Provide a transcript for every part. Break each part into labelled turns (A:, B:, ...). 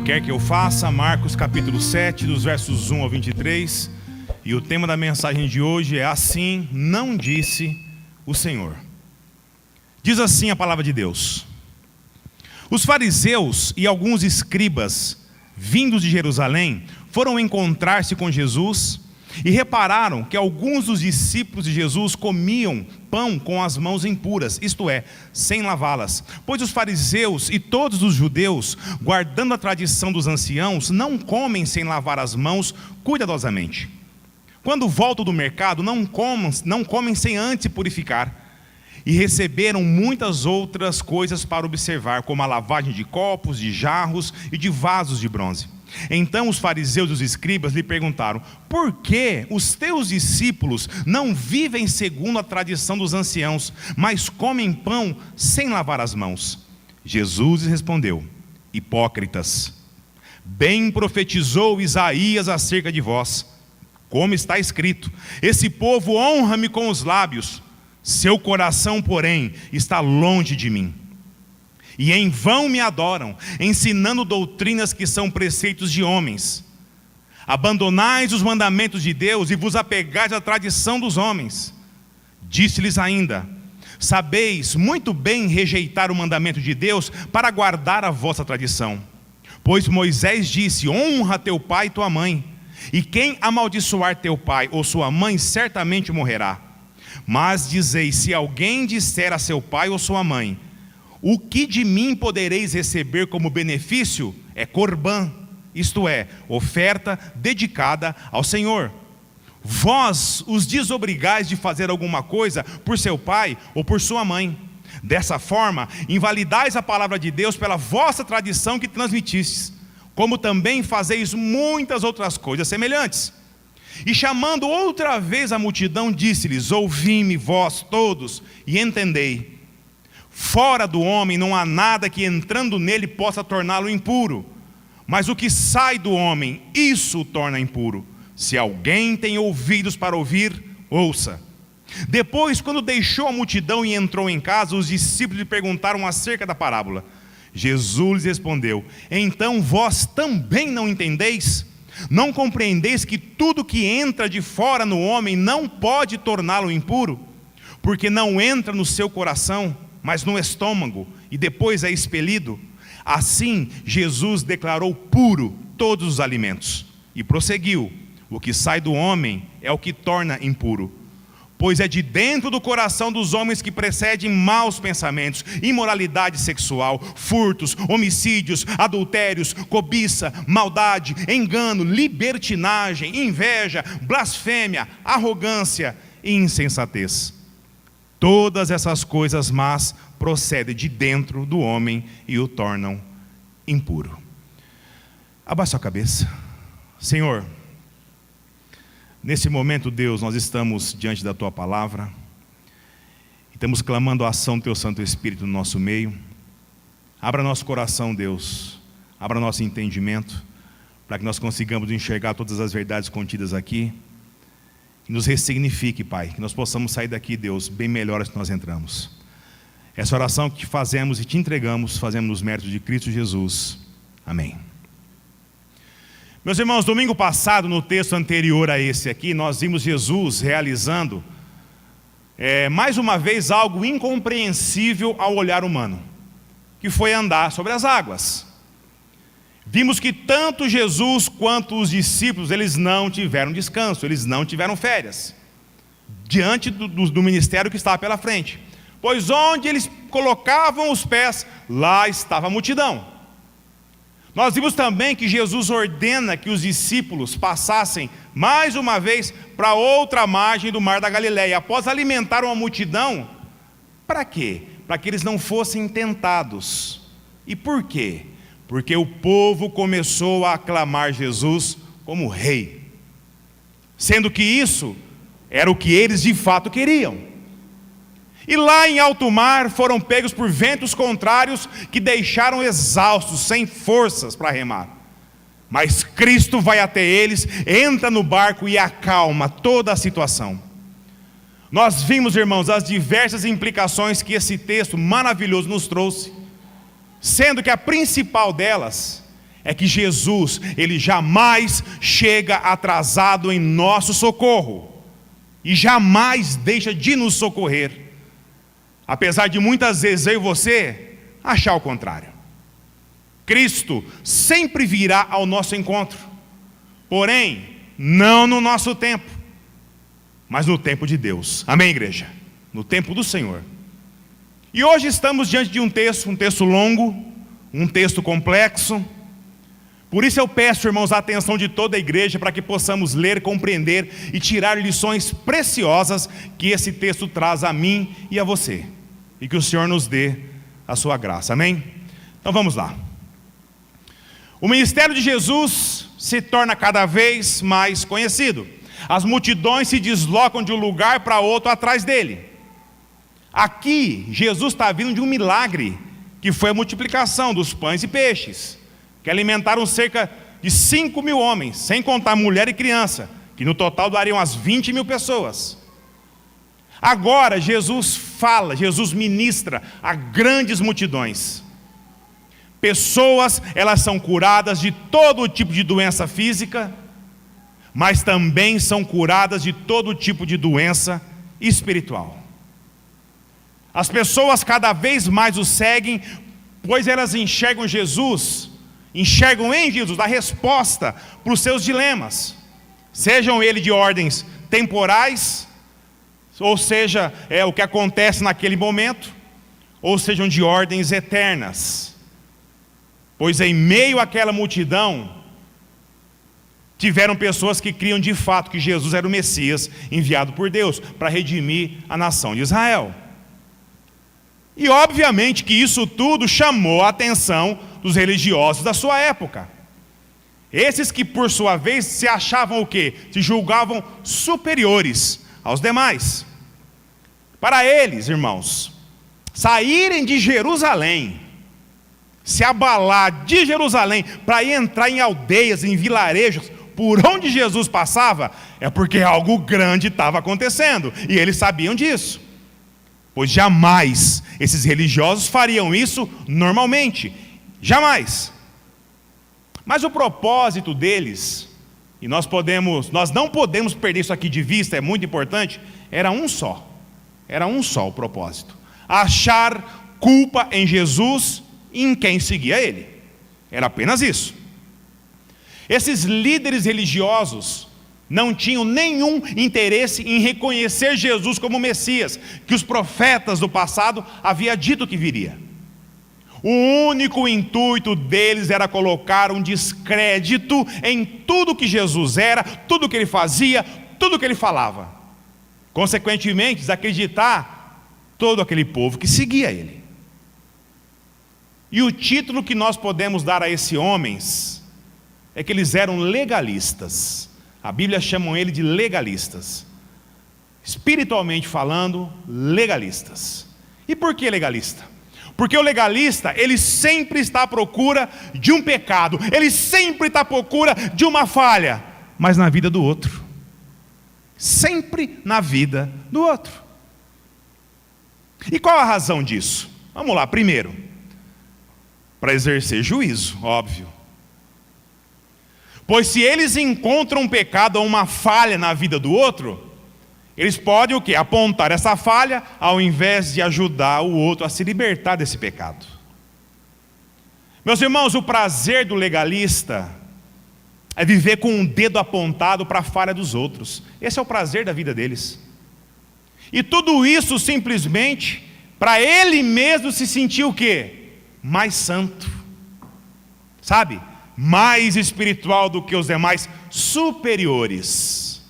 A: quer que eu faça? Marcos capítulo 7, dos versos 1 ao 23. E o tema da mensagem de hoje é: assim não disse o Senhor. Diz assim a palavra de Deus: os fariseus e alguns escribas, vindos de Jerusalém, foram encontrar-se com Jesus e repararam que alguns dos discípulos de Jesus comiam pão com as mãos impuras, isto é, sem lavá-las. Pois os fariseus e todos os judeus, guardando a tradição dos anciãos, não comem sem lavar as mãos cuidadosamente. Quando voltam do mercado, não comem sem antes se purificar. E receberam muitas outras coisas para observar, como a lavagem de copos, de jarros e de vasos de bronze. Então os fariseus e os escribas lhe perguntaram: por que os teus discípulos não vivem segundo a tradição dos anciãos, mas comem pão sem lavar as mãos? Jesus lhes respondeu: hipócritas, bem profetizou Isaías acerca de vós, como está escrito: esse povo honra-me com os lábios, seu coração, porém, está longe de mim. E em vão me adoram, ensinando doutrinas que são preceitos de homens. Abandonais os mandamentos de Deus e vos apegais à tradição dos homens. Disse-lhes ainda: sabeis muito bem rejeitar o mandamento de Deus para guardar a vossa tradição. Pois Moisés disse: honra teu pai e tua mãe, e quem amaldiçoar teu pai ou sua mãe certamente morrerá. Mas dizeis: se alguém disser a seu pai ou sua mãe: o que de mim podereis receber como benefício, é corbã, isto é, oferta dedicada ao Senhor. Vós os desobrigais de fazer alguma coisa por seu pai ou por sua mãe. Dessa forma, invalidais a palavra de Deus pela vossa tradição que transmitistes, como também fazeis muitas outras coisas semelhantes. E chamando outra vez a multidão, disse-lhes: ouvi-me vós todos e entendei. Fora do homem não há nada que entrando nele possa torná-lo impuro, mas o que sai do homem, isso o torna impuro. Se alguém tem ouvidos para ouvir, ouça. Depois, quando deixou a multidão e entrou em casa, os discípulos lhe perguntaram acerca da parábola. Jesus lhes respondeu: então vós também não entendeis? Não compreendeis que tudo que entra de fora no homem não pode torná-lo impuro? Porque não entra no seu coração, mas no estômago, e depois é expelido. Assim Jesus declarou puro todos os alimentos. E prosseguiu: o que sai do homem é o que torna impuro. Pois é de dentro do coração dos homens que procedem maus pensamentos, imoralidade sexual, furtos, homicídios, adultérios, cobiça, maldade, engano, libertinagem, inveja, blasfêmia, arrogância e insensatez. Todas essas coisas más procedem de dentro do homem e o tornam impuro. Abaixa a cabeça. Senhor, nesse momento, Deus, nós estamos diante da Tua palavra, estamos clamando a ação do Teu Santo Espírito no nosso meio. Abra nosso coração, Deus, abra nosso entendimento, para que nós consigamos enxergar todas as verdades contidas aqui, e nos ressignifique, Pai, que nós possamos sair daqui, Deus, bem melhores que nós entramos. Essa oração que fazemos e te entregamos, fazemos nos méritos de Cristo Jesus. Amém. Meus irmãos, domingo passado, no texto anterior a esse aqui, nós vimos Jesus realizando, mais uma vez, algo incompreensível ao olhar humano, que foi andar sobre as águas. Vimos que tanto Jesus quanto os discípulos, eles não tiveram descanso, eles não tiveram férias, diante do ministério que estava pela frente. Pois onde eles colocavam os pés, lá estava a multidão. Nós vimos também que Jesus ordena que os discípulos passassem mais uma vez para outra margem do mar da Galileia. Após alimentar uma multidão, para quê? Para que eles não fossem tentados. E por quê? Porque o povo começou a aclamar Jesus como rei, sendo que isso era o que eles de fato queriam. E lá em alto mar foram pegos por ventos contrários que deixaram exaustos, sem forças para remar. Mas Cristo vai até eles, entra no barco e acalma toda a situação. Nós vimos, irmãos, as diversas implicações que esse texto maravilhoso nos trouxe, sendo que a principal delas é que Jesus, Ele jamais chega atrasado em nosso socorro. E jamais deixa de nos socorrer. Apesar de muitas vezes eu e você achar o contrário. Cristo sempre virá ao nosso encontro. Porém, não no nosso tempo, mas no tempo de Deus. Amém, igreja? No tempo do Senhor. E hoje estamos diante de um texto longo, um texto complexo. Por isso eu peço, irmãos, a atenção de toda a igreja para que possamos ler, compreender e tirar lições preciosas que esse texto traz a mim e a você. E que o Senhor nos dê a sua graça. Amém? Então vamos lá. O ministério de Jesus se torna cada vez mais conhecido. As multidões se deslocam de um lugar para outro atrás dele. Aqui, Jesus está vindo de um milagre, que foi a multiplicação dos pães e peixes, que alimentaram cerca de 5.000 homens, sem contar mulher e criança, que no total dariam umas 20.000 pessoas. Agora, Jesus fala, Jesus ministra a grandes multidões. Pessoas, elas são curadas de todo tipo de doença física, mas também são curadas de todo tipo de doença espiritual. As pessoas cada vez mais o seguem, pois elas enxergam em Jesus a resposta para os seus dilemas, sejam eles de ordens temporais, ou seja, o que acontece naquele momento, ou sejam de ordens eternas. Pois em meio àquela multidão, tiveram pessoas que criam de fato que Jesus era o Messias enviado por Deus para redimir a nação de Israel. E obviamente que isso tudo chamou a atenção dos religiosos da sua época. Esses que por sua vez se achavam o quê? Se julgavam superiores aos demais. Para eles, irmãos, saírem de Jerusalém, se abalar de Jerusalém para entrar em aldeias, em vilarejos, por onde Jesus passava, é porque algo grande estava acontecendo, e eles sabiam disso. Pois jamais esses religiosos fariam isso normalmente, jamais. Mas o propósito deles, e nós não podemos perder isso aqui de vista, é muito importante, era um só o propósito: achar culpa em Jesus e em quem seguia ele. Era apenas isso. Esses líderes religiosos não tinham nenhum interesse em reconhecer Jesus como Messias, que os profetas do passado haviam dito que viria. O único intuito deles era colocar um descrédito em tudo que Jesus era, tudo que ele fazia, tudo que ele falava. Consequentemente, desacreditar todo aquele povo que seguia ele. E o título que nós podemos dar a esses homens é que eles eram legalistas. A Bíblia chama ele de legalistas. Espiritualmente falando, legalistas. E por que legalista? Porque o legalista, ele sempre está à procura de um pecado, ele sempre está à procura de uma falha, mas na vida do outro. Sempre na vida do outro. E qual a razão disso? Vamos lá, primeiro, para exercer juízo, óbvio. Pois se eles encontram um pecado ou uma falha na vida do outro, eles podem o quê? Apontar essa falha, ao invés de ajudar o outro a se libertar desse pecado. Meus irmãos, o prazer do legalista é viver com um dedo apontado para a falha dos outros. Esse é o prazer da vida deles. E tudo isso simplesmente para ele mesmo se sentir o quê? Mais santo. Sabe? Mais espiritual do que os demais, superiores.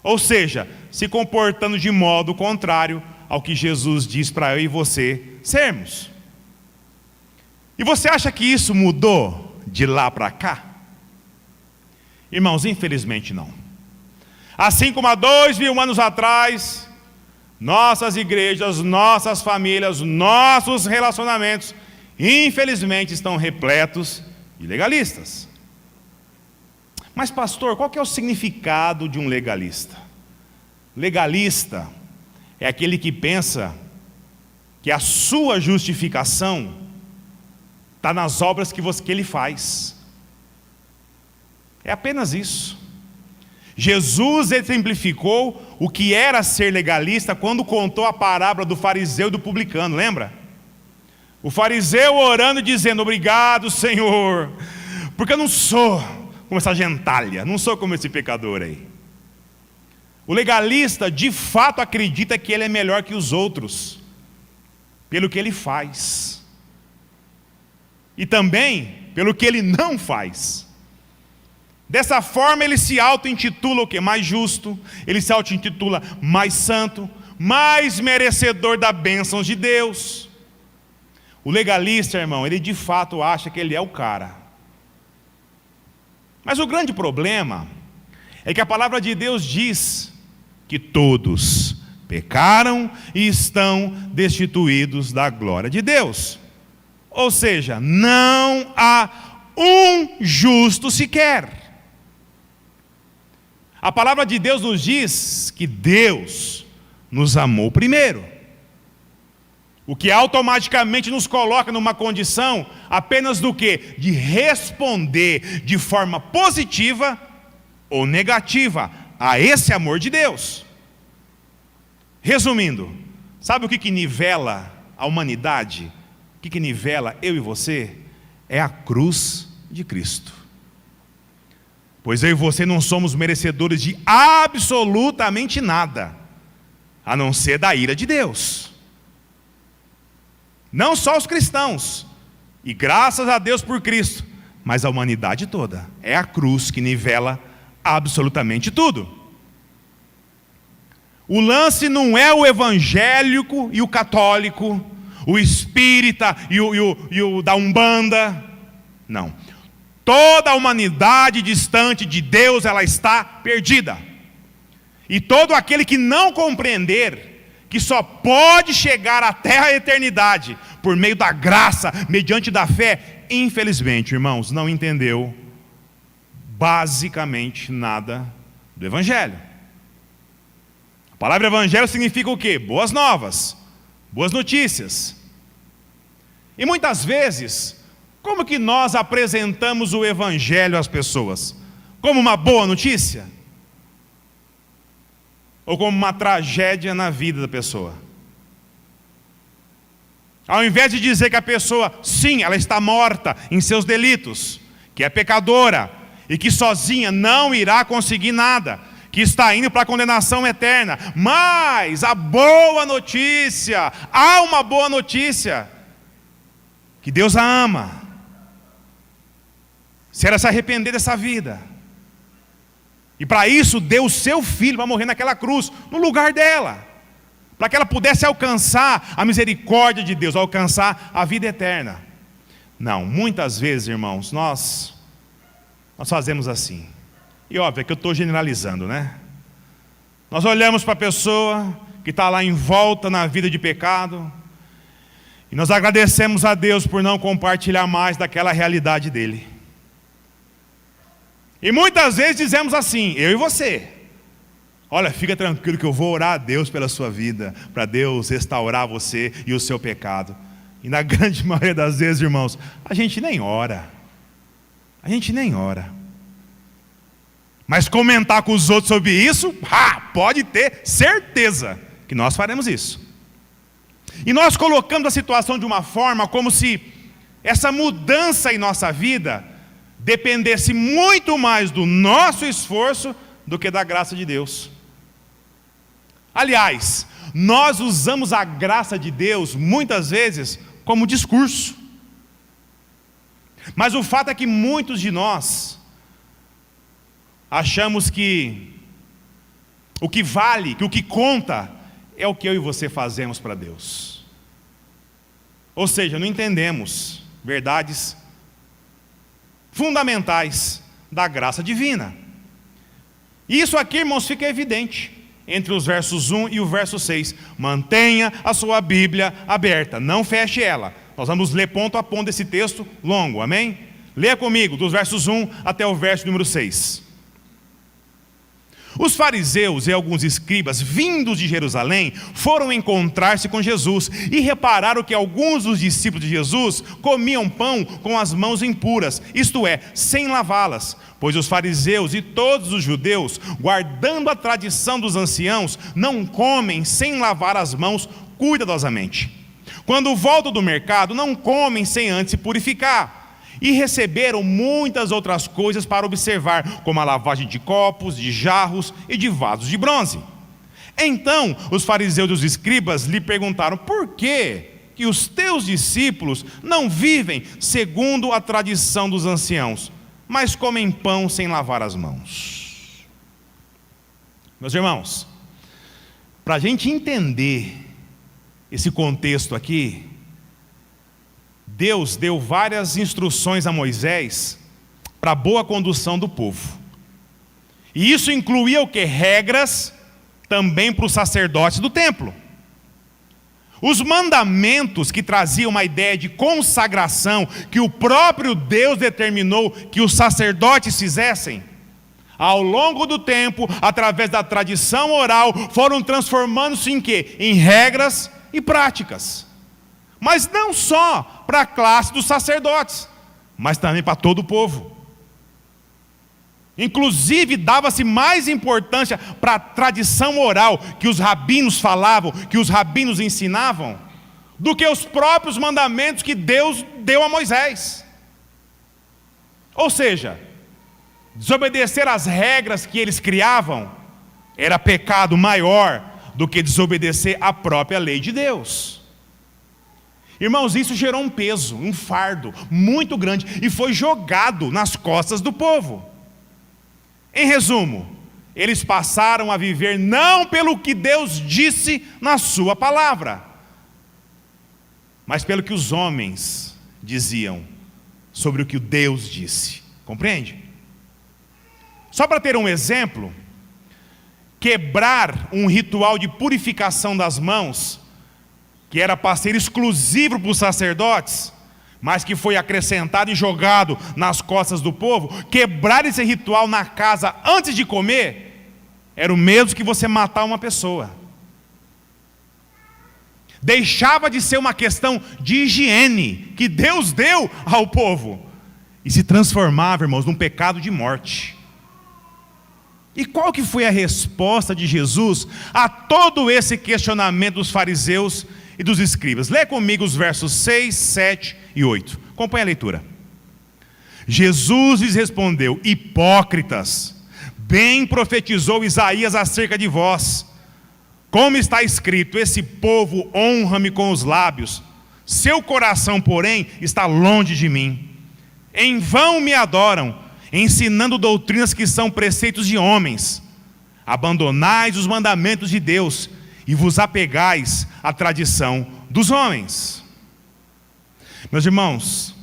A: Ou seja, se comportando de modo contrário ao que Jesus diz para eu e você sermos. E você acha que isso mudou de lá para cá? Irmãos, infelizmente não. Assim como há 2.000 anos atrás, nossas igrejas, nossas famílias, nossos relacionamentos, infelizmente estão repletos de legalistas. Mas pastor, qual que é o significado de um legalista? Legalista é aquele que pensa que a sua justificação está nas obras que ele faz. É apenas isso. Jesus exemplificou o que era ser legalista quando contou a parábola do fariseu e do publicano, lembra? O fariseu orando e dizendo: obrigado, Senhor, porque eu não sou como essa gentalha, não sou como esse pecador aí. O legalista de fato acredita que ele é melhor que os outros, pelo que ele faz, e também pelo que ele não faz. Dessa forma ele se auto-intitula o quê? Mais justo, ele se auto-intitula mais santo, mais merecedor das bênçãos de Deus. O legalista, irmão, ele de fato acha que ele é o cara. Mas o grande problema é que a palavra de Deus diz que todos pecaram e estão destituídos da glória de Deus. Ou seja, não há um justo sequer. A palavra de Deus nos diz que Deus nos amou primeiro, o que automaticamente nos coloca numa condição apenas do quê? De responder de forma positiva ou negativa a esse amor de Deus. Resumindo, sabe o que nivela a humanidade? O que nivela eu e você? É a cruz de Cristo. Pois eu e você não somos merecedores de absolutamente nada, a não ser da ira de Deus. Não só os cristãos, e graças a Deus por Cristo, mas a humanidade toda. É a cruz que nivela absolutamente tudo. O lance não é o evangélico e o católico, o espírita e o da Umbanda. Não. Toda a humanidade distante de Deus, ela está perdida. E todo aquele que não compreender que só pode chegar até a eternidade por meio da graça, mediante da fé, infelizmente, irmãos, não entendeu basicamente nada do Evangelho. A palavra Evangelho significa o quê? Boas novas, boas notícias. E muitas vezes, como que nós apresentamos o Evangelho às pessoas? Como uma boa notícia? Ou como uma tragédia na vida da pessoa? Ao invés de dizer que a pessoa, sim, ela está morta em seus delitos, que é pecadora, e que sozinha não irá conseguir nada, que está indo para a condenação eterna, mas a boa notícia, há uma boa notícia, que Deus a ama, se ela se arrepender dessa vida, e para isso deu o seu filho para morrer naquela cruz, no lugar dela, para que ela pudesse alcançar a misericórdia de Deus, alcançar a vida eterna. Não, muitas vezes, irmãos, nós fazemos assim, e óbvio que eu estou generalizando, né? Nós olhamos para a pessoa que está lá envolta na vida de pecado, e nós agradecemos a Deus por não compartilhar mais daquela realidade dele. E muitas vezes dizemos assim, eu e você: olha, fica tranquilo que eu vou orar a Deus pela sua vida, para Deus restaurar você e o seu pecado. E na grande maioria das vezes, irmãos, a gente nem ora. A gente nem ora. Mas comentar com os outros sobre isso, pode ter certeza que nós faremos isso. E nós colocamos a situação de uma forma como se essa mudança em nossa vida dependesse muito mais do nosso esforço do que da graça de Deus. Aliás, nós usamos a graça de Deus muitas vezes como discurso. Mas o fato é que muitos de nós achamos que o que vale, que o que conta é o que eu e você fazemos para Deus. Ou seja, não entendemos verdades fundamentais da graça divina. E isso aqui, irmãos, fica evidente entre os versos 1 e o verso 6. Mantenha a sua Bíblia aberta, não feche ela. Nós vamos ler ponto a ponto esse texto longo, amém? Leia comigo, dos versos 1 até o verso número 6. Os fariseus e alguns escribas vindos de Jerusalém foram encontrar-se com Jesus e repararam que alguns dos discípulos de Jesus comiam pão com as mãos impuras, isto é, sem lavá-las. Pois os fariseus e todos os judeus, guardando a tradição dos anciãos, não comem sem lavar as mãos cuidadosamente. Quando voltam do mercado, não comem sem antes se purificar. E receberam muitas outras coisas para observar, como a lavagem de copos, de jarros e de vasos de bronze. Então os fariseus e os escribas lhe perguntaram: por que os teus discípulos não vivem segundo a tradição dos anciãos, mas comem pão sem lavar as mãos? Meus irmãos, para a gente entender esse contexto aqui, Deus deu várias instruções a Moisés para a boa condução do povo. E isso incluía o quê? Regras também para os sacerdotes do templo. Os mandamentos que traziam uma ideia de consagração que o próprio Deus determinou que os sacerdotes fizessem, ao longo do tempo, através da tradição oral, foram transformando-se em quê? Em regras e práticas. Mas não só para a classe dos sacerdotes, mas também para todo o povo. Inclusive, dava-se mais importância para a tradição oral que os rabinos falavam, que os rabinos ensinavam, do que os próprios mandamentos que Deus deu a Moisés. Ou seja, desobedecer às regras que eles criavam era pecado maior do que desobedecer à própria lei de Deus. Irmãos, isso gerou um peso, um fardo muito grande e foi jogado nas costas do povo. Em resumo, eles passaram a viver não pelo que Deus disse na sua palavra, mas pelo que os homens diziam sobre o que Deus disse. Compreende? Só para ter um exemplo, quebrar um ritual de purificação das mãos, que era para ser exclusivo para os sacerdotes, mas que foi acrescentado e jogado nas costas do povo, quebrar esse ritual na casa antes de comer, era o mesmo que você matar uma pessoa. Deixava de ser uma questão de higiene, que Deus deu ao povo, e se transformava, irmãos, num pecado de morte. E qual que foi a resposta de Jesus a todo esse questionamento dos fariseus e dos escribas? Lê comigo os versos 6, 7 e 8. Acompanhe a leitura. Jesus lhes respondeu: hipócritas, bem profetizou Isaías acerca de vós. Como está escrito: esse povo honra-me com os lábios, seu coração, porém, está longe de mim. Em vão me adoram, ensinando doutrinas que são preceitos de homens. Abandonais os mandamentos de Deus e vos apegais à tradição dos homens. Meus irmãos,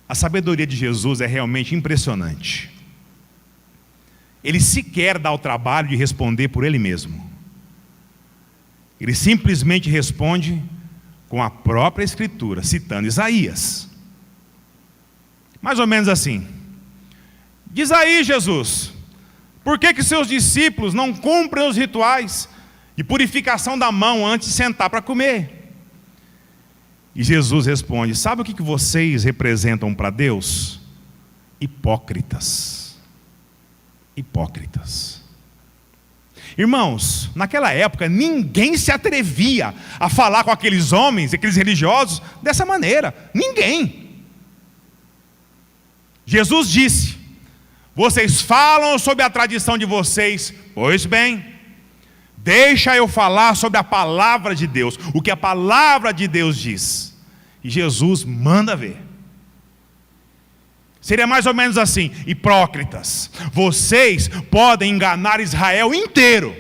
A: a sabedoria de Jesus é realmente impressionante. Ele sequer dá o trabalho de responder por ele mesmo. Ele simplesmente responde com a própria Escritura, citando Isaías. Mais ou menos assim: diz aí, Jesus, por que seus discípulos não cumprem os rituais de purificação da mão antes de sentar para comer? E Jesus responde: sabe o que vocês representam para Deus? Hipócritas. Hipócritas. Irmãos, naquela época ninguém se atrevia a falar com aqueles homens, aqueles religiosos, dessa maneira. Ninguém. Jesus disse: vocês falam sobre a tradição de vocês. Pois bem, deixa eu falar sobre a palavra de Deus, o que a palavra de Deus diz. E Jesus manda ver. Seria mais ou menos assim: hipócritas, vocês podem enganar Israel inteiro,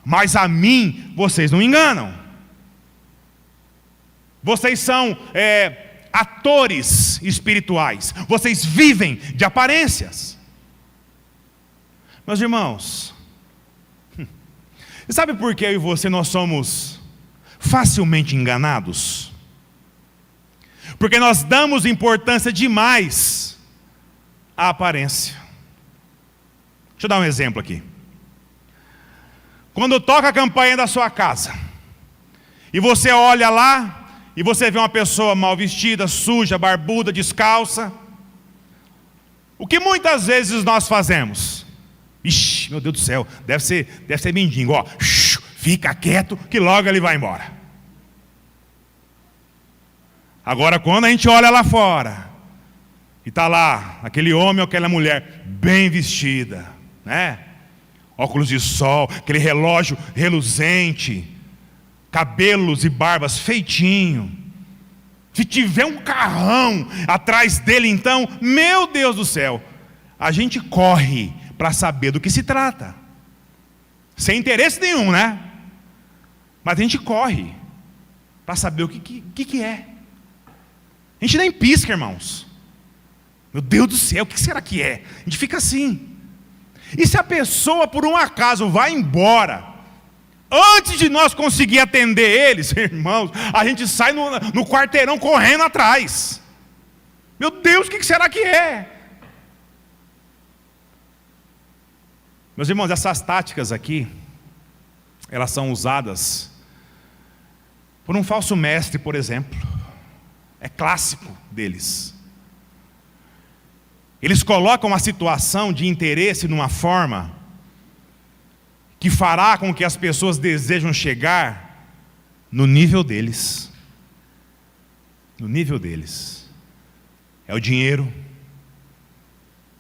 A: mas a mim vocês não enganam. Vocês são atores espirituais, vocês vivem de aparências. Meus irmãos, sabe por que eu e você nós somos facilmente enganados? Porque nós damos importância demais à aparência. Deixa eu dar um exemplo aqui. Quando toca a campainha da sua casa, e você olha lá, e você vê uma pessoa mal vestida, suja, barbuda, descalça, o que muitas vezes nós fazemos? Ixi, meu Deus do céu, deve ser mendigo, ó. Fica quieto que logo ele vai embora. Agora, quando a gente olha lá fora, e está lá, aquele homem ou aquela mulher bem vestida, né? Óculos de sol, aquele relógio reluzente, cabelos e barbas feitinho. Se tiver um carrão atrás dele, então, meu Deus do céu, a gente corre para saber do que se trata. Sem interesse nenhum, né? Mas a gente corre para saber o que é. A gente nem pisca, irmãos. Meu Deus do céu, o que será que é? A gente fica assim. E se a pessoa, por um acaso, vai embora, antes de nós conseguir atender eles, irmãos, a gente sai no quarteirão correndo atrás. Meu Deus, o que será que é? Meus irmãos, essas táticas aqui, elas são usadas por um falso mestre, por exemplo. É clássico deles. Eles colocam a situação de interesse numa forma que fará com que as pessoas desejam chegar no nível deles. No nível deles. É o dinheiro,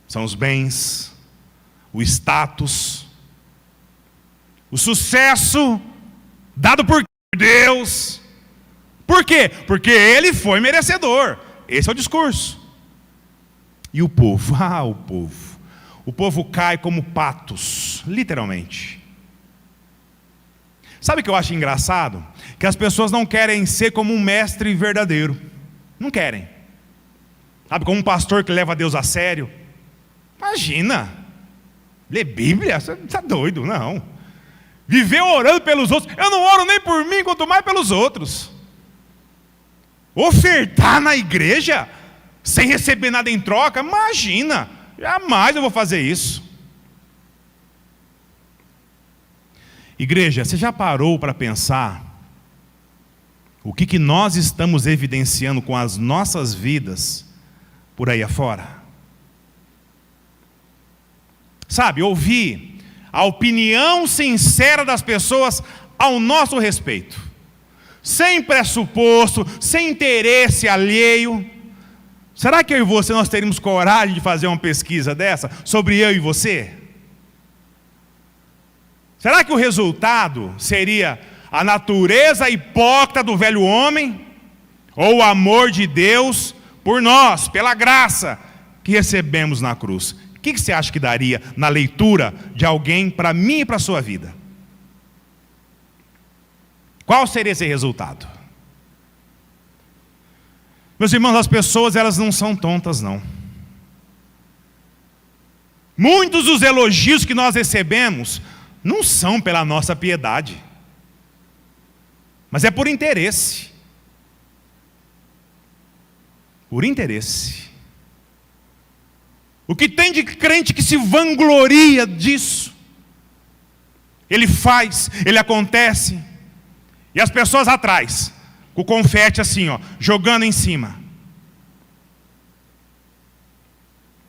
A: são os bens, o status, o sucesso dado por Deus. Por quê? Porque ele foi merecedor. Esse é o discurso. E o povo? O povo cai como patos, literalmente. Sabe o que eu acho engraçado? Que as pessoas não querem ser como um mestre verdadeiro. Não querem. Sabe, como um pastor que leva Deus a sério. Imagina, ler Bíblia, você está doido, não. Viver orando pelos outros. Eu não oro nem por mim, quanto mais pelos outros. Ofertar na igreja, sem receber nada em troca, imagina, jamais eu vou fazer isso. Igreja, você já parou para pensar o que nós estamos evidenciando com as nossas vidas por aí afora? Sabe, ouvir a opinião sincera das pessoas ao nosso respeito, sem pressuposto, sem interesse alheio. Será que eu e você nós teríamos coragem de fazer uma pesquisa dessa sobre eu e você? Será que o resultado seria a natureza hipócrita do velho homem? Ou o amor de Deus por nós, pela graça que recebemos na cruz? O que você acha que daria na leitura de alguém para mim e para a sua vida? Qual seria esse resultado? Meus irmãos, as pessoas, elas não são tontas, não. Muitos dos elogios que nós recebemos não são pela nossa piedade, mas é por interesse. Por interesse. O que tem de crente que se vangloria disso? Ele faz, ele acontece, e as pessoas atrás, com o confete assim, ó, jogando em cima.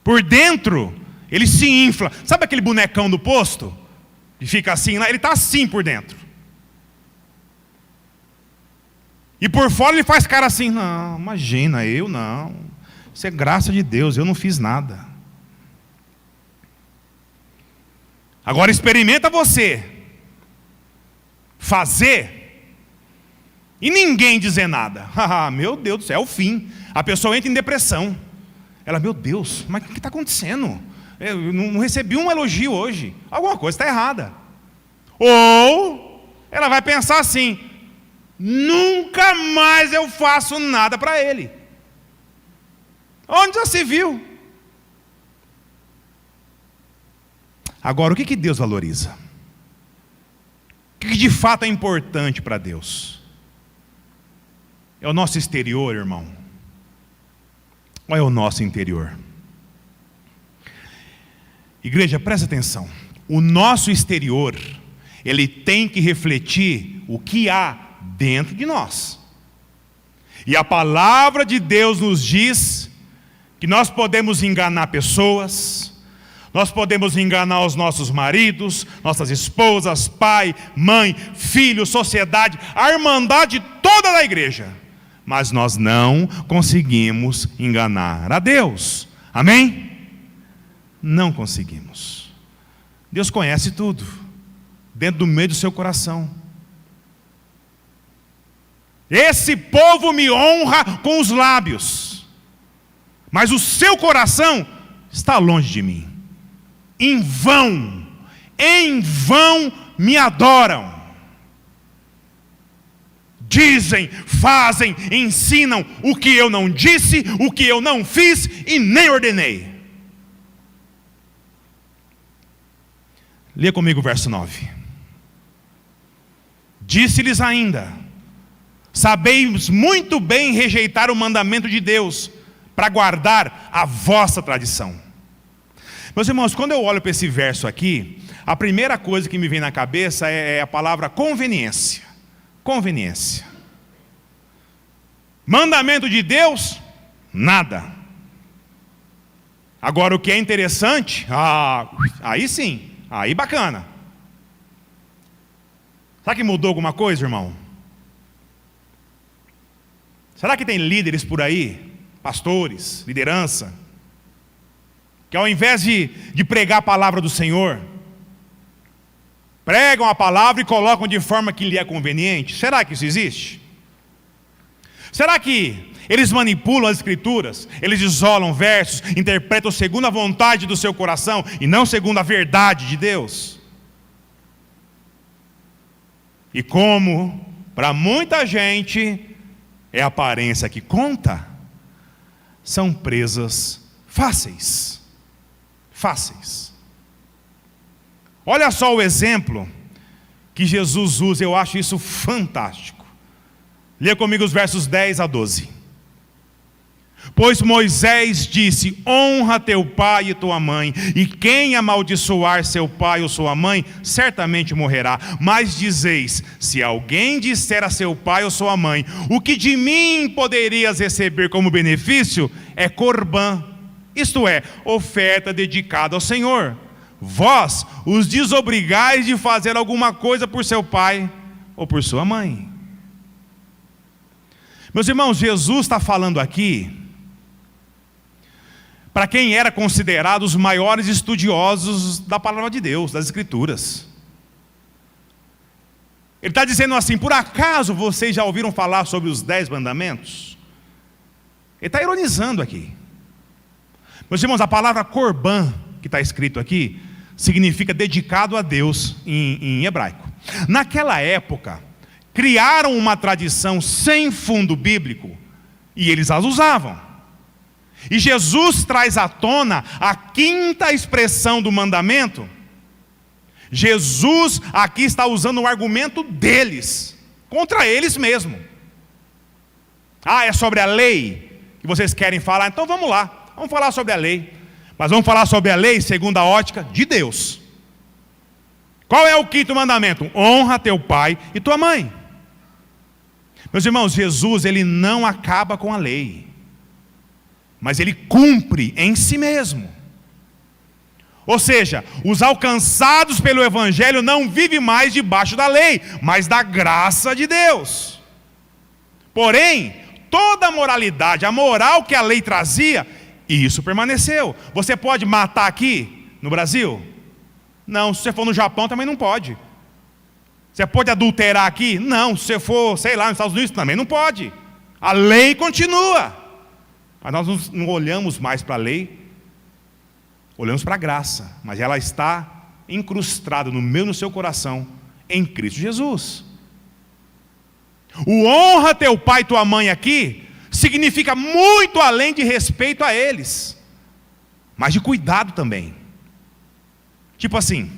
A: Por dentro, ele se infla. Sabe aquele bonecão do posto? Que fica assim, ele está assim por dentro. E por fora ele faz cara assim, não, imagina, eu não. Isso é graça de Deus, eu não fiz nada. Agora experimenta você fazer e ninguém dizer nada. Meu Deus do céu, é o fim. A pessoa entra em depressão. Ela, meu Deus, mas o que está acontecendo? Eu não recebi um elogio hoje. Alguma coisa está errada. Ou ela vai pensar assim, nunca mais eu faço nada para ele. Onde já se viu? Agora, o que Deus valoriza? O que de fato é importante para Deus? É o nosso exterior, irmão? Ou é o nosso interior? Igreja, presta atenção. O nosso exterior, ele tem que refletir o que há dentro de nós. E a palavra de Deus nos diz que nós podemos enganar pessoas, nós podemos enganar os nossos maridos, nossas esposas, pai, mãe, filho, sociedade, a irmandade toda da igreja. Mas nós não conseguimos enganar a Deus. Amém? Não conseguimos. Deus conhece tudo, dentro do meio do seu coração. Esse povo me honra com os lábios, mas o seu coração está longe de mim. Em vão me adoram. Dizem, fazem, ensinam o que eu não disse, o que eu não fiz e nem ordenei. Leia comigo o verso 9. Disse-lhes ainda: sabeis muito bem rejeitar o mandamento de Deus, para guardar a vossa tradição. Meus irmãos, quando eu olho para esse verso aqui, a primeira coisa que me vem na cabeça é a palavra conveniência. Conveniência. Mandamento de Deus, nada. Agora o que é interessante, aí sim, aí bacana. Será que mudou alguma coisa, irmão? Será que tem líderes por aí, pastores, liderança, que ao invés de pregar a palavra do Senhor, pregam a palavra e colocam de forma que lhe é conveniente? Será que isso existe? Será que eles manipulam as escrituras? Eles isolam versos, interpretam segundo a vontade do seu coração e não segundo a verdade de Deus? E como para muita gente é a aparência que conta, são presas fáceis. Fáceis. Olha só o exemplo que Jesus usa, eu acho isso fantástico. Leia comigo os versos 10 a 12. Pois Moisés disse: honra teu pai e tua mãe, e quem amaldiçoar seu pai ou sua mãe, certamente morrerá. Mas dizeis: se alguém disser a seu pai ou sua mãe, o que de mim poderias receber como benefício, é corbã, isto é, oferta dedicada ao Senhor. Vós os desobrigais de fazer alguma coisa por seu pai ou por sua mãe. Meus irmãos, Jesus está falando aqui para quem era considerado os maiores estudiosos da palavra de Deus, das Escrituras. Ele está dizendo assim: por acaso vocês já ouviram falar sobre os 10 mandamentos? Ele está ironizando aqui. Meus irmãos, a palavra corbã, que está escrito aqui, significa dedicado a Deus em hebraico. Naquela época, criaram uma tradição sem fundo bíblico, e eles as usavam. E Jesus traz à tona a quinta expressão do mandamento. Jesus aqui está usando o argumento deles, contra eles mesmo. É sobre a lei que vocês querem falar? Então vamos lá, vamos falar sobre a lei. Mas vamos falar sobre a lei segundo a ótica de Deus. Qual é o quinto mandamento? Honra teu pai e tua mãe. Meus irmãos, Jesus, ele não acaba com a lei, mas ele cumpre em si mesmo. Ou seja, os alcançados pelo Evangelho não vivem mais debaixo da lei, mas da graça de Deus. Porém, toda a moralidade, a moral que a lei trazia, isso permaneceu. Você pode matar aqui no Brasil? Não. Se você for no Japão também não pode. Você pode adulterar aqui? Não. Se você for, sei lá, nos Estados Unidos também não pode. A lei continua. Mas nós não olhamos mais para a lei, olhamos para a graça. Mas ela está incrustada no meu e no seu coração, em Cristo Jesus. O honra teu pai e tua mãe aqui significa muito além de respeito a eles, mas de cuidado também. Tipo assim,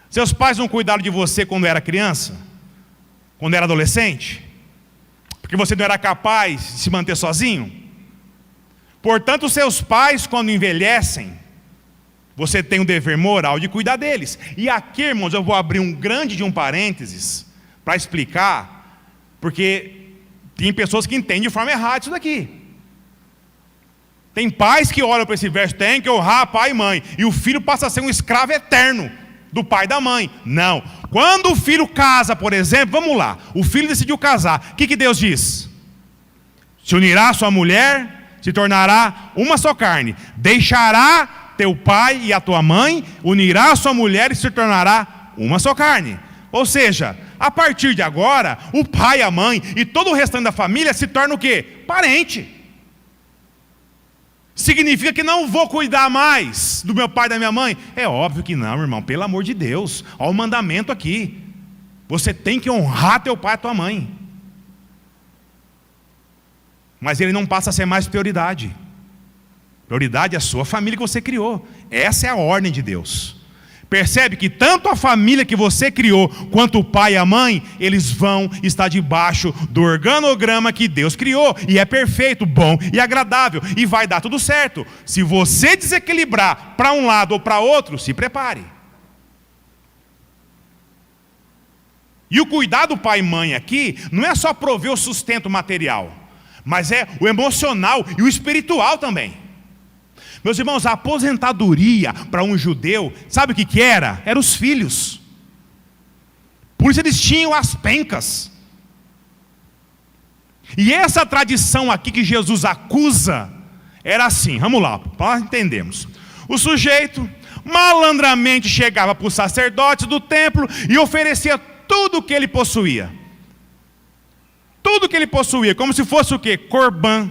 A: seus pais não cuidaram de você quando era criança? Quando era adolescente? Porque você não era capaz de se manter sozinho? Portanto, seus pais, quando envelhecem, você tem o dever moral de cuidar deles. E aqui, irmãos, eu vou abrir um grande parênteses para explicar, porque tem pessoas que entendem de forma errada isso daqui. Tem pais que olham para esse verso, tem que honrar pai e mãe, e o filho passa a ser um escravo eterno do pai e da mãe. Não. Quando o filho casa, por exemplo, vamos lá, o filho decidiu casar, o que Deus diz? Se unirá a sua mulher, se tornará uma só carne. Deixará teu pai e a tua mãe, unirá a sua mulher e se tornará uma só carne. Ou seja, a partir de agora, o pai, a mãe e todo o restante da família se torna o quê? Parente. Significa que não vou cuidar mais do meu pai e da minha mãe? É óbvio que não, irmão, pelo amor de Deus. Olha o mandamento aqui. Você tem que honrar teu pai e tua mãe. Mas ele não passa a ser mais prioridade. Prioridade é a sua família que você criou. Essa é a ordem de Deus. Percebe que tanto a família que você criou, quanto o pai e a mãe, eles vão estar debaixo do organograma que Deus criou. E é perfeito, bom e agradável. E vai dar tudo certo. Se você desequilibrar para um lado ou para outro, se prepare. E o cuidado do pai e mãe aqui, não é só prover o sustento material, mas é o emocional e o espiritual também. Meus irmãos, a aposentadoria para um judeu, sabe o que era? Eram os filhos. Por isso eles tinham as pencas. E essa tradição aqui que Jesus acusa, era assim, vamos lá, para entendermos. O sujeito malandramente chegava para os sacerdotes do templo e oferecia tudo o que ele possuía. Tudo que ele possuía, como se fosse o quê? Corbã.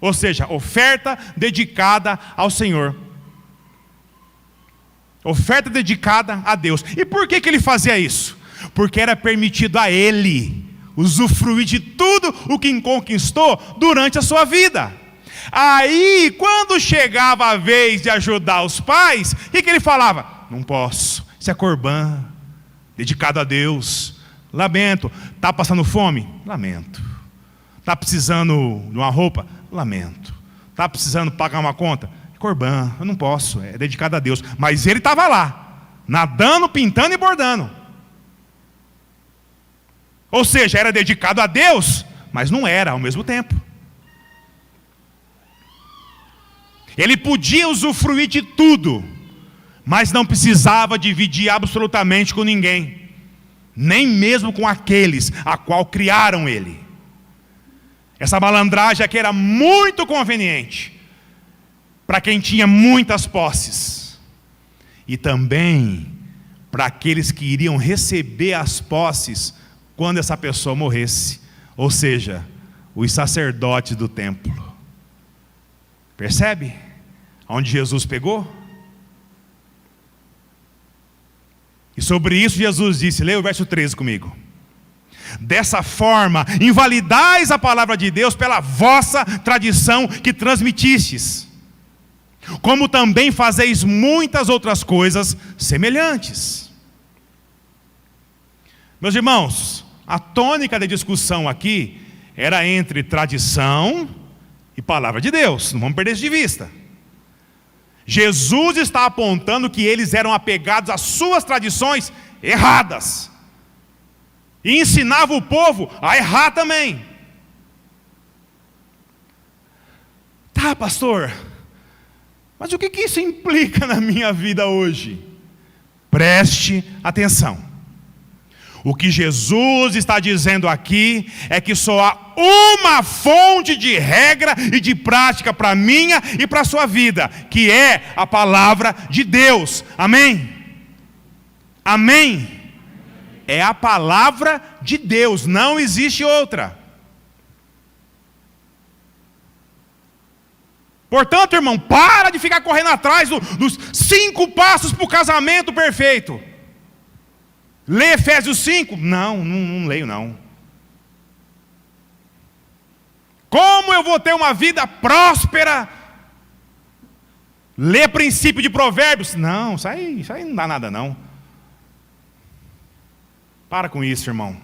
A: Ou seja, oferta dedicada ao Senhor. Oferta dedicada a Deus. E por que ele fazia isso? Porque era permitido a ele usufruir de tudo o que conquistou durante a sua vida. Aí, quando chegava a vez de ajudar os pais, o que ele falava? Não posso, isso é corbã, dedicado a Deus. Lamento. Está passando fome? Lamento. Está precisando de uma roupa? Lamento. Está precisando pagar uma conta? Corbã, eu não posso, é dedicado a Deus. Mas ele estava lá, nadando, pintando e bordando. Ou seja, era dedicado a Deus, mas não era ao mesmo tempo. Ele podia usufruir de tudo, mas não precisava dividir absolutamente com ninguém, nem mesmo com aqueles a qual criaram ele. Essa malandragem aqui era muito conveniente para quem tinha muitas posses, e também para aqueles que iriam receber as posses quando essa pessoa morresse, ou seja, os sacerdotes do templo. Percebe onde Jesus pegou? E sobre isso Jesus disse, leia o verso 13 comigo. Dessa forma, invalidais a palavra de Deus pela vossa tradição que transmitistes, como também fazeis muitas outras coisas semelhantes. Meus irmãos, a tônica da discussão aqui era entre tradição e palavra de Deus, não vamos perder isso de vista. Jesus está apontando que eles eram apegados às suas tradições erradas. E ensinava o povo a errar também. Tá, pastor, mas o que isso implica na minha vida hoje? Preste atenção. O que Jesus está dizendo aqui é que só há uma fonte de regra e de prática para a minha e para a sua vida, que é a palavra de Deus. Amém? Amém? É a palavra de Deus, não existe outra. Portanto, irmão, para de ficar correndo atrás dos 5 passos para o casamento perfeito. Lê Efésios 5? Não leio não. Como eu vou ter uma vida próspera? Lê princípio de Provérbios? Não, isso aí não dá nada não. Para com isso, irmão.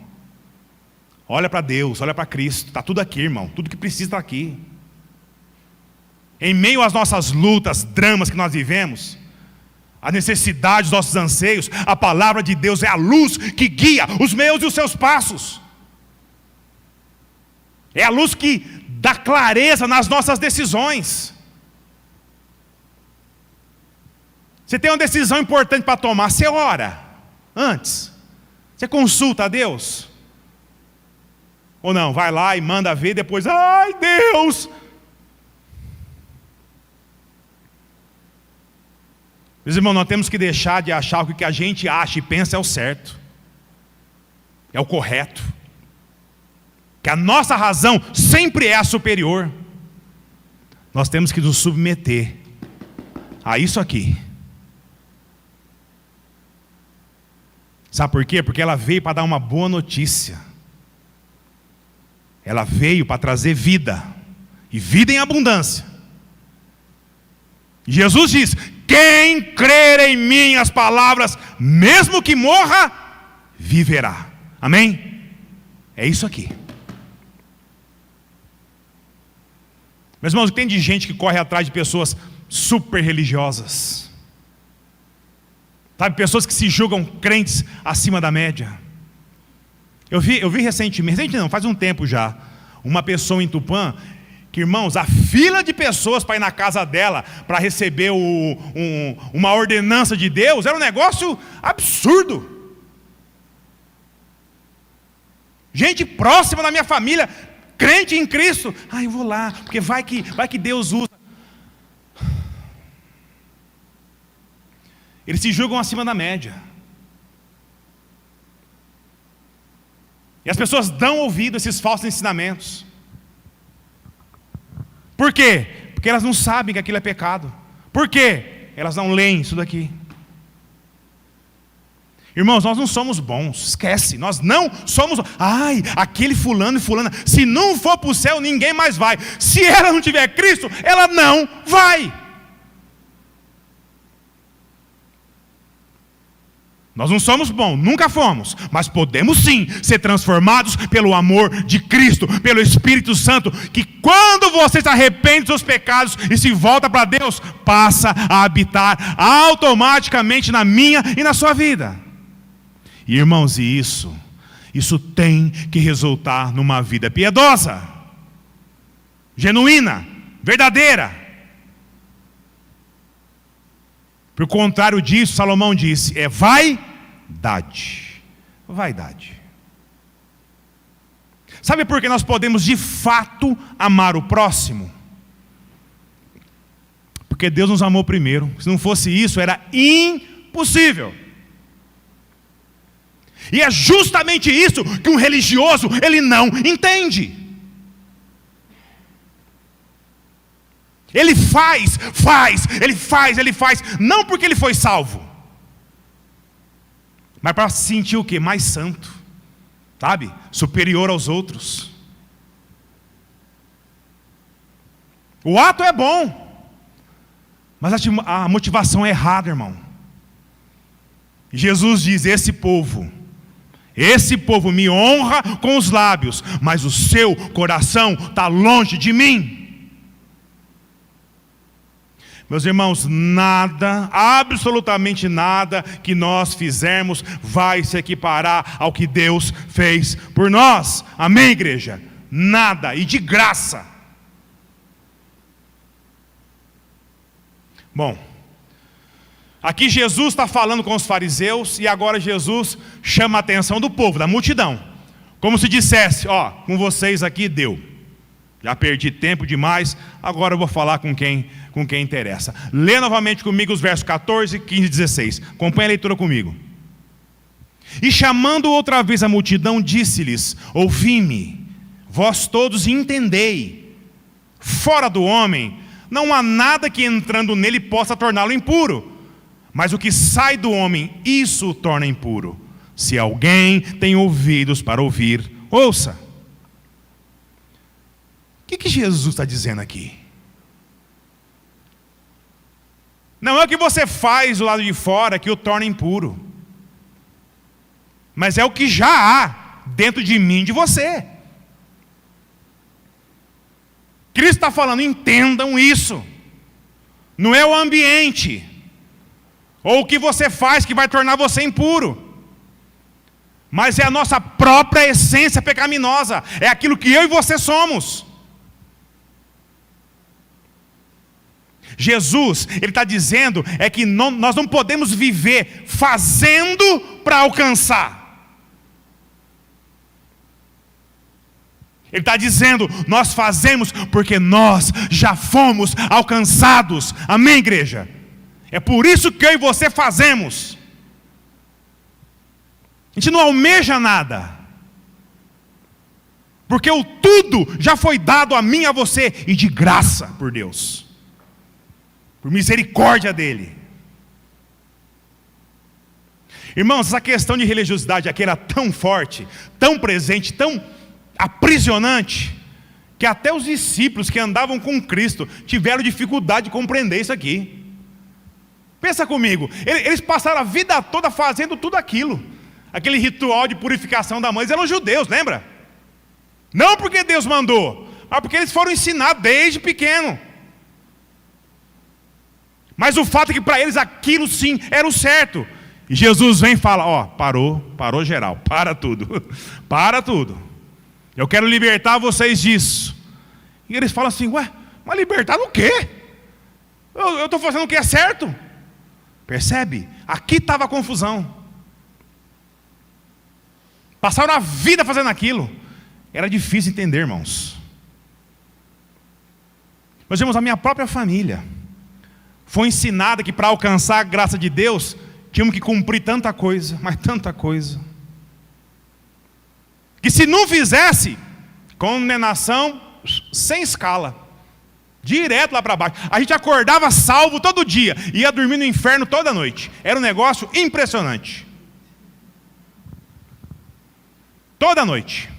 A: Olha para Deus, olha para Cristo. Está tudo aqui, irmão. Tudo que precisa está aqui. Em meio às nossas lutas, dramas que nós vivemos, a necessidade dos nossos anseios, a palavra de Deus é a luz que guia os meus e os seus passos. É a luz que dá clareza nas nossas decisões. Você tem uma decisão importante para tomar, você ora antes. Você consulta a Deus. Ou não, vai lá e manda ver, depois, ai Deus! Meus irmãos, nós temos que deixar de achar que o que a gente acha e pensa é o certo, é o correto, que a nossa razão sempre é a superior. Nós temos que nos submeter a isso aqui. Sabe por quê? Porque ela veio para dar uma boa notícia. Ela veio para trazer vida, e vida em abundância. Jesus diz: quem crer em minhas palavras, mesmo que morra, viverá. Amém? É isso aqui. Meus irmãos, tem de gente que corre atrás de pessoas super religiosas, sabe, pessoas que se julgam crentes acima da média. Eu vi recentemente não, faz um tempo já, uma pessoa em Tupã, que, irmãos, a fila de pessoas para ir na casa dela, para receber uma ordenança de Deus, era um negócio absurdo. Gente próxima da minha família, crente em Cristo, eu vou lá, porque vai que Deus usa. Eles se julgam acima da média. E as pessoas dão ouvido a esses falsos ensinamentos. Por quê? Porque elas não sabem que aquilo é pecado. Por quê? Elas não leem isso daqui. Irmãos, nós não somos bons, esquece, nós não somos. Aquele fulano e fulana, se não for para o céu, ninguém mais vai. Se ela não tiver Cristo, ela não vai. Nós não somos bons, nunca fomos, mas podemos sim ser transformados pelo amor de Cristo, pelo Espírito Santo, que quando você se arrepende dos seus pecados e se volta para Deus, passa a habitar automaticamente na minha e na sua vida. E, irmãos, isso tem que resultar numa vida piedosa, genuína, verdadeira. Por contrário disso, Salomão disse, é vaidade. Vaidade. Sabe por que nós podemos de fato amar o próximo? Porque Deus nos amou primeiro. Se não fosse isso, era impossível. E é justamente isso que um religioso, ele não entende. Ele faz, não porque ele foi salvo, mas para se sentir o quê? Mais santo, sabe? Superior aos outros. O ato é bom, mas a motivação é errada, irmão. Jesus diz, esse povo me honra com os lábios, mas o seu coração está longe de mim. Meus irmãos, nada, absolutamente nada que nós fizermos vai se equiparar ao que Deus fez por nós. Amém, igreja? Nada, e de graça. Bom, aqui Jesus está falando com os fariseus e agora Jesus chama a atenção do povo, da multidão. Como se dissesse, com vocês aqui deu. Já perdi tempo demais, agora eu vou falar com quem interessa. Lê novamente comigo os versos 14, 15 e 16. Acompanhe a leitura comigo. E chamando outra vez a multidão, disse-lhes, ouvi-me, vós todos entendei. Fora do homem, não há nada que entrando nele possa torná-lo impuro. Mas o que sai do homem, isso o torna impuro. Se alguém tem ouvidos para ouvir, ouça. O que Jesus está dizendo aqui? Não é o que você faz do lado de fora que o torna impuro, mas é o que já há dentro de mim e de você. Cristo está falando, entendam isso. Não é o ambiente. ou o que você faz que vai tornar você impuro. Mas é a nossa própria essência pecaminosa, é aquilo que eu e você somos. Jesus, ele está dizendo que nós não podemos viver fazendo para alcançar. Ele está dizendo, nós fazemos porque nós já fomos alcançados. Amém, igreja? É por isso que eu e você fazemos. A gente não almeja nada, porque o tudo já foi dado a mim e a você, e de graça por Deus, por misericórdia dEle. Irmãos, essa questão de religiosidade aqui era tão forte, tão presente, tão aprisionante, que até os discípulos que andavam com Cristo tiveram dificuldade de compreender isso aqui. Pensa comigo, eles passaram a vida toda fazendo tudo aquilo. Aquele ritual de purificação da mãe, eles eram judeus, lembra? Não porque Deus mandou, mas porque eles foram ensinados desde pequeno. Mas o fato é que para eles aquilo sim era o certo. E Jesus vem e fala, ó, parou geral, para tudo, para tudo. Eu quero libertar vocês disso. E eles falam assim, ué, mas libertar do quê? Eu estou fazendo o que é certo. Percebe? Aqui estava a confusão. Passaram a vida fazendo aquilo. Era difícil entender, irmãos. Nós vemos a minha própria família. Foi ensinada que para alcançar a graça de Deus, tínhamos que cumprir tanta coisa, mas tanta coisa. Que se não fizesse, condenação sem escala. Direto lá para baixo. A gente acordava salvo todo dia, ia dormir no inferno toda noite. Era um negócio impressionante. Toda noite.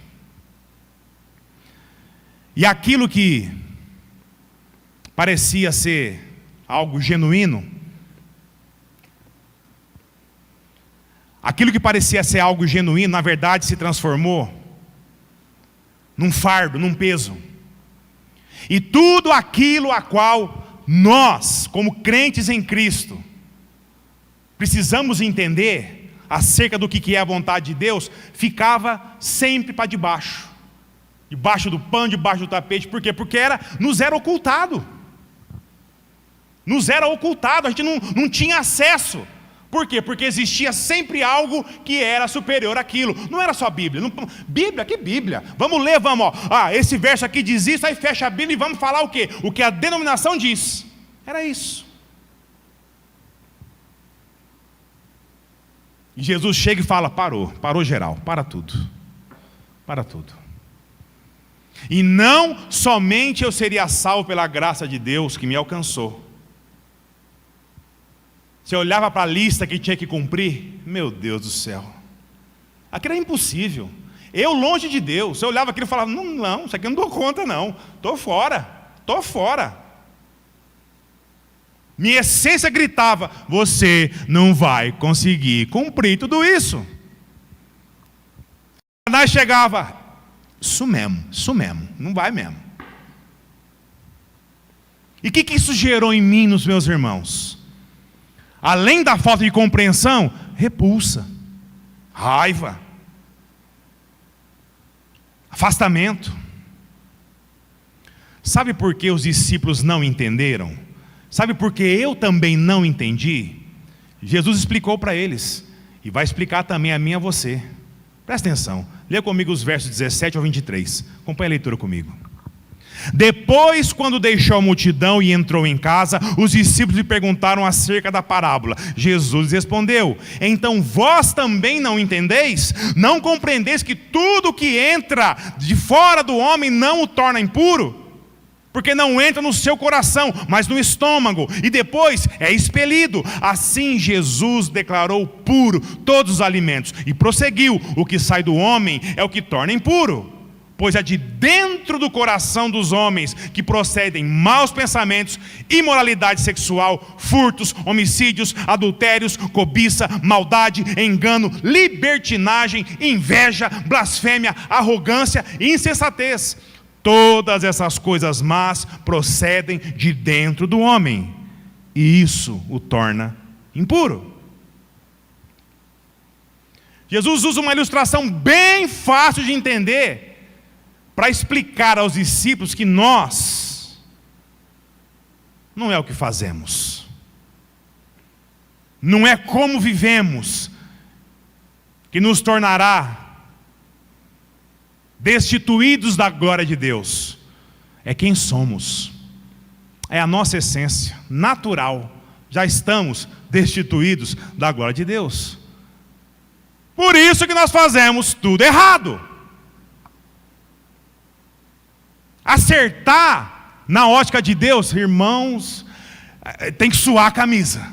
A: E aquilo que parecia ser algo genuíno, aquilo que parecia ser algo genuíno, na verdade se transformou num fardo, num peso. E tudo aquilo a qual nós, como crentes em Cristo, precisamos entender acerca do que é a vontade de Deus, ficava sempre para debaixo. Debaixo do pano, debaixo do tapete. Por quê? Porque nos era ocultado. Nos era ocultado, a gente não tinha acesso. Por quê? Porque existia sempre algo que era superior àquilo. Não era só Bíblia. Bíblia? Que Bíblia? Vamos ler, vamos. Esse verso aqui diz isso, aí fecha a Bíblia e vamos falar o quê? O que a denominação diz. Era isso. E Jesus chega e fala, parou geral, para tudo. Para tudo. E não somente eu seria salvo pela graça de Deus que me alcançou. Você olhava para a lista que tinha que cumprir, meu Deus do céu, aquilo era impossível. Eu longe de Deus, eu olhava aquilo e falava, não, isso aqui eu não dou conta não, estou fora. Minha essência gritava, você não vai conseguir cumprir tudo isso. Satanás chegava, isso mesmo, não vai mesmo. E o que isso gerou em mim, nos meus irmãos? Além da falta de compreensão, repulsa, raiva, afastamento. Sabe por que os discípulos não entenderam? Sabe por que eu também não entendi? Jesus explicou para eles, e vai explicar também a mim e a você. Presta atenção, leia comigo os versos 17 ao 23, acompanhe a leitura comigo. Depois, quando deixou a multidão e entrou em casa, os discípulos lhe perguntaram acerca da parábola. Jesus respondeu, então vós também não entendeis? Não compreendeis que tudo que entra de fora do homem não o torna impuro? Porque não entra no seu coração, mas no estômago, e depois é expelido. Assim Jesus declarou puro todos os alimentos, e prosseguiu, o que sai do homem é o que torna impuro. Pois é de dentro do coração dos homens que procedem maus pensamentos, imoralidade sexual, furtos, homicídios, adultérios, cobiça, maldade, engano, libertinagem, inveja, blasfêmia, arrogância e insensatez. Todas essas coisas más procedem de dentro do homem, e isso o torna impuro. Jesus usa uma ilustração bem fácil de entender para explicar aos discípulos que nós não é o que fazemos, não é como vivemos que nos tornará destituídos da glória de Deus. É quem somos, é a nossa essência natural. Já estamos destituídos da glória de Deus. Por isso que nós fazemos tudo errado. Acertar na ótica de Deus, irmãos, tem que suar a camisa.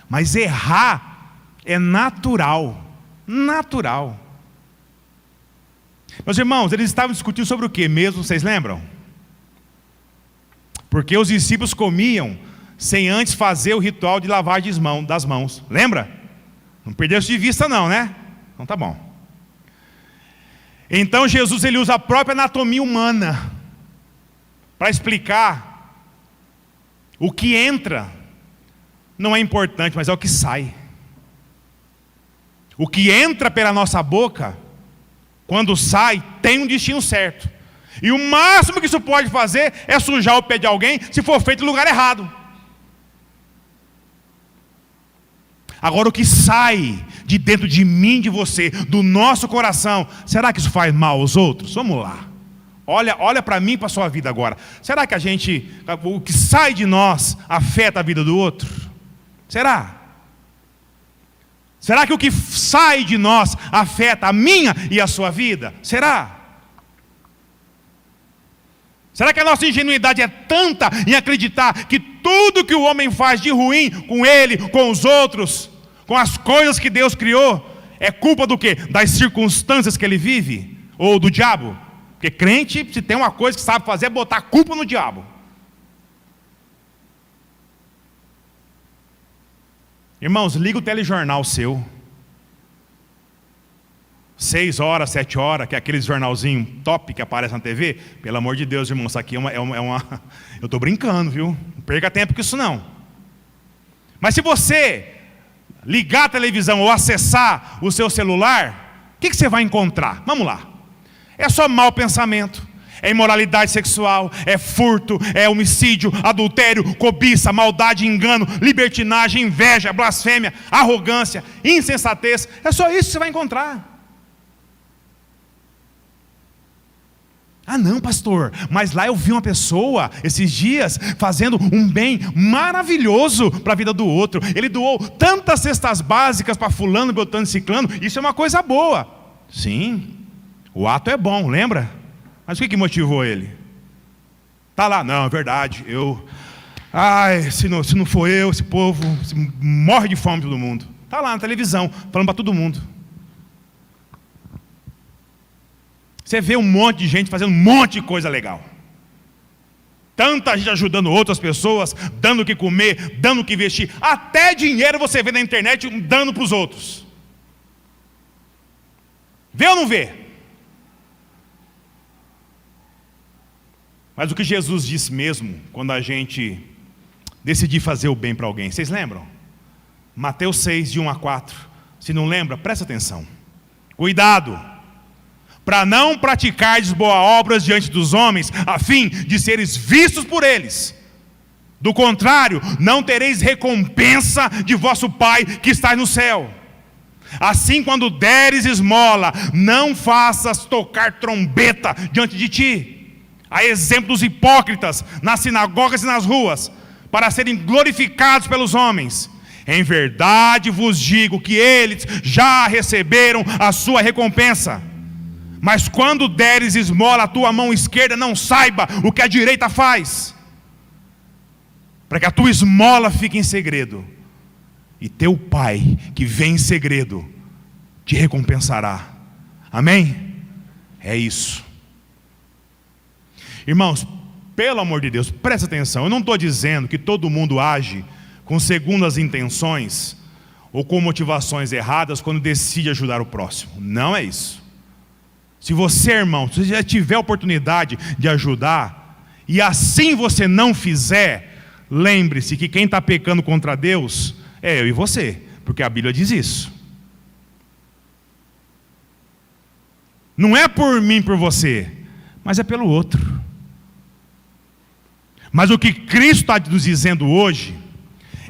A: Mas errar é natural. Natural. Meus irmãos, eles estavam discutindo sobre o que mesmo, vocês lembram? Porque os discípulos comiam sem antes fazer o ritual de lavagem das mãos. Lembra? Não perdeu isso de vista não, né? Então tá bom. Então Jesus ele usa a própria anatomia humana para explicar o que entra não é importante, mas é o que sai. O que entra pela nossa boca, quando sai, tem um destino certo. E o máximo que isso pode fazer é sujar o pé de alguém se for feito no lugar errado. Agora o que sai de dentro de mim, de você, do nosso coração, será que isso faz mal aos outros? Vamos lá. Olha para mim e para a sua vida agora. Será que o que sai de nós afeta a vida do outro? Será? Será que o que sai de nós afeta a minha e a sua vida? Será? Será que a nossa ingenuidade é tanta em acreditar que tudo que o homem faz de ruim com ele, com os outros, com as coisas que Deus criou, é culpa do quê? Das circunstâncias que ele vive? Ou do diabo? Porque crente, se tem uma coisa que sabe fazer, é botar a culpa no diabo. Irmãos, liga o telejornal seu. 6 horas, 7 horas, que é aquele jornalzinho top que aparece na TV. Pelo amor de Deus, irmão, isso aqui é uma... Eu estou brincando, viu? Não perca tempo com isso não. Mas se você ligar a televisão ou acessar o seu celular, o que você vai encontrar? Vamos lá. É só mau pensamento, é imoralidade sexual, é furto, é homicídio, adultério, cobiça, maldade, engano, libertinagem, inveja, blasfêmia, arrogância, insensatez. É só isso que você vai encontrar. Ah não, pastor, mas lá eu vi uma pessoa esses dias fazendo um bem maravilhoso para a vida do outro. Ele doou tantas cestas básicas para fulano, beltrano e ciclano. Isso é uma coisa boa. Sim, o ato é bom, lembra? Mas o que motivou ele? Está lá, não, é verdade. Se não for eu, esse povo morre de fome todo mundo. Está lá na televisão, falando para todo mundo. Você vê um monte de gente fazendo um monte de coisa legal. Tanta gente ajudando outras pessoas, dando o que comer, dando o que vestir. Até dinheiro você vê na internet dando para os outros. Vê ou não vê? Mas o que Jesus disse mesmo, quando a gente decidir fazer o bem para alguém, vocês lembram? Mateus 6, de 1 a 4. Se não lembra, presta atenção. Cuidado, para não praticardes boas obras diante dos homens, a fim de seres vistos por eles. Do contrário, não tereis recompensa de vosso Pai que está no céu. Assim, quando deres esmola, não faças tocar trombeta diante de ti, a exemplo dos hipócritas nas sinagogas e nas ruas, para serem glorificados pelos homens. Em verdade vos digo que eles já receberam a sua recompensa. Mas quando deres esmola, a tua mão esquerda não saiba o que a direita faz, para que a tua esmola fique em segredo, e teu Pai que vem em segredo te recompensará. Amém? É isso. Irmãos, pelo amor de Deus, presta atenção. Eu não estou dizendo que todo mundo age com segundas intenções ou com motivações erradas quando decide ajudar o próximo. Não é isso. Se você, irmão, se você já tiver a oportunidade de ajudar e assim você não fizer, lembre-se que quem está pecando contra Deus é eu e você, porque a Bíblia diz isso. Não é por mim, por você, mas é pelo outro. Mas o que Cristo está nos dizendo hoje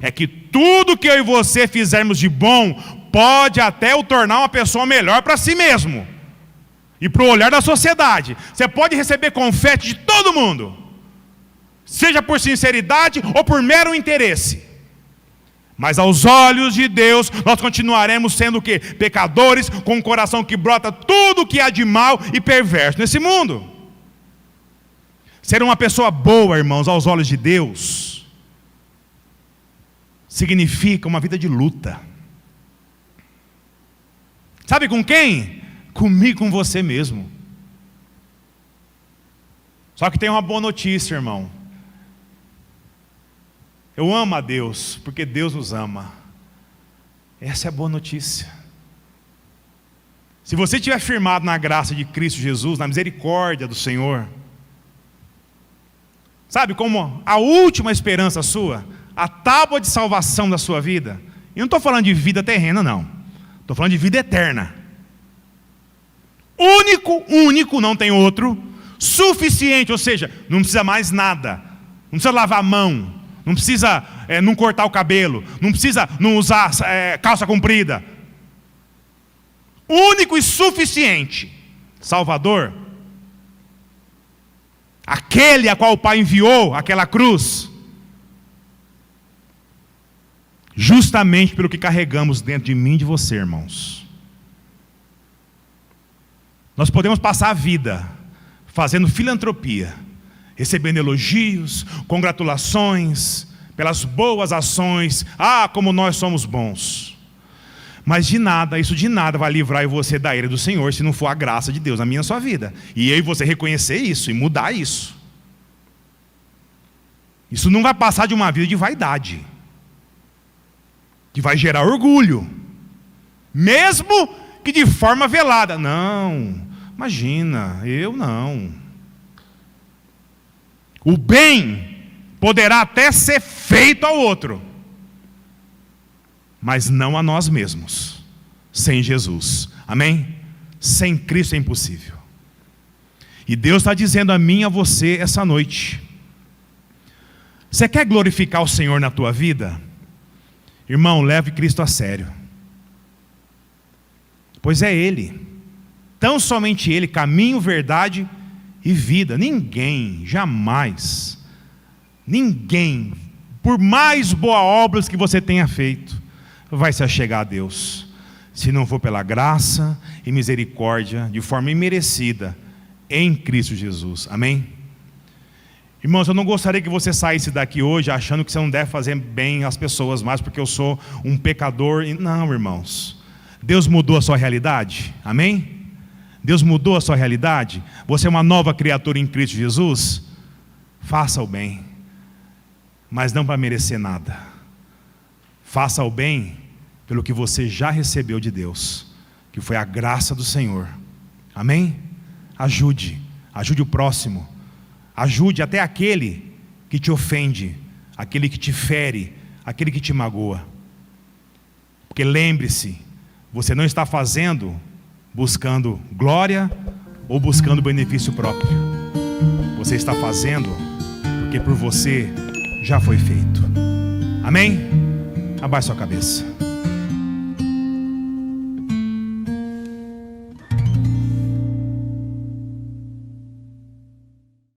A: é que tudo que eu e você fizermos de bom pode até o tornar uma pessoa melhor para si mesmo e para o olhar da sociedade. Você pode receber confete de todo mundo, seja por sinceridade ou por mero interesse, mas aos olhos de Deus nós continuaremos sendo o quê? Pecadores, com um coração que brota tudo que há de mal e perverso nesse mundo. Ser uma pessoa boa, irmãos, aos olhos de Deus significa uma vida de luta. Sabe com quem? Comigo, com você mesmo. Só que tem uma boa notícia, irmão. Eu amo a Deus, porque Deus nos ama. Essa é a boa notícia. Se você estiver firmado na graça de Cristo Jesus, na misericórdia do Senhor, sabe como a última esperança sua, a tábua de salvação da sua vida, e não estou falando de vida terrena, não. Estou falando de vida eterna. Único, não tem outro, suficiente, ou seja, não precisa mais nada, não precisa lavar a mão, não precisa não cortar o cabelo, não precisa não usar calça comprida. Único e suficiente Salvador, aquele a qual o Pai enviou aquela cruz, justamente pelo que carregamos dentro de mim e de você, irmãos. Nós podemos passar a vida fazendo filantropia, recebendo elogios, congratulações pelas boas ações. Ah, como nós somos bons. Mas isso de nada vai livrar eu e você da ira do Senhor, se não for a graça de Deus na minha e na sua vida. E eu e você reconhecer isso e mudar isso. Isso não vai passar de uma vida de vaidade, que vai gerar orgulho, mesmo que de forma velada. Não, imagina, eu não. O bem poderá até ser feito ao outro, mas não a nós mesmos, sem Jesus, amém? Sem Cristo é impossível. E Deus está dizendo a mim e a você essa noite: você quer glorificar o Senhor na tua vida? Irmão, leve Cristo a sério, pois é Ele, tão somente Ele, caminho, verdade e vida. Ninguém, jamais, ninguém, por mais boas obras que você tenha feito, vai se achegar a Deus, se não for pela graça e misericórdia, de forma imerecida, em Cristo Jesus, amém? Irmãos, eu não gostaria que você saísse daqui hoje achando que você não deve fazer bem às pessoas mais, porque eu sou um pecador. Não, irmãos, Deus mudou a sua realidade, amém? Deus mudou a sua realidade, você é uma nova criatura em Cristo Jesus. Faça o bem, mas não para merecer nada. Faça o bem pelo que você já recebeu de Deus, que foi a graça do Senhor, amém? Ajude o próximo, ajude até aquele que te ofende, aquele que te fere, aquele que te magoa. Porque lembre-se, você não está fazendo buscando glória ou buscando benefício próprio. Você está fazendo porque por você já foi feito. Amém? Abaixe sua cabeça.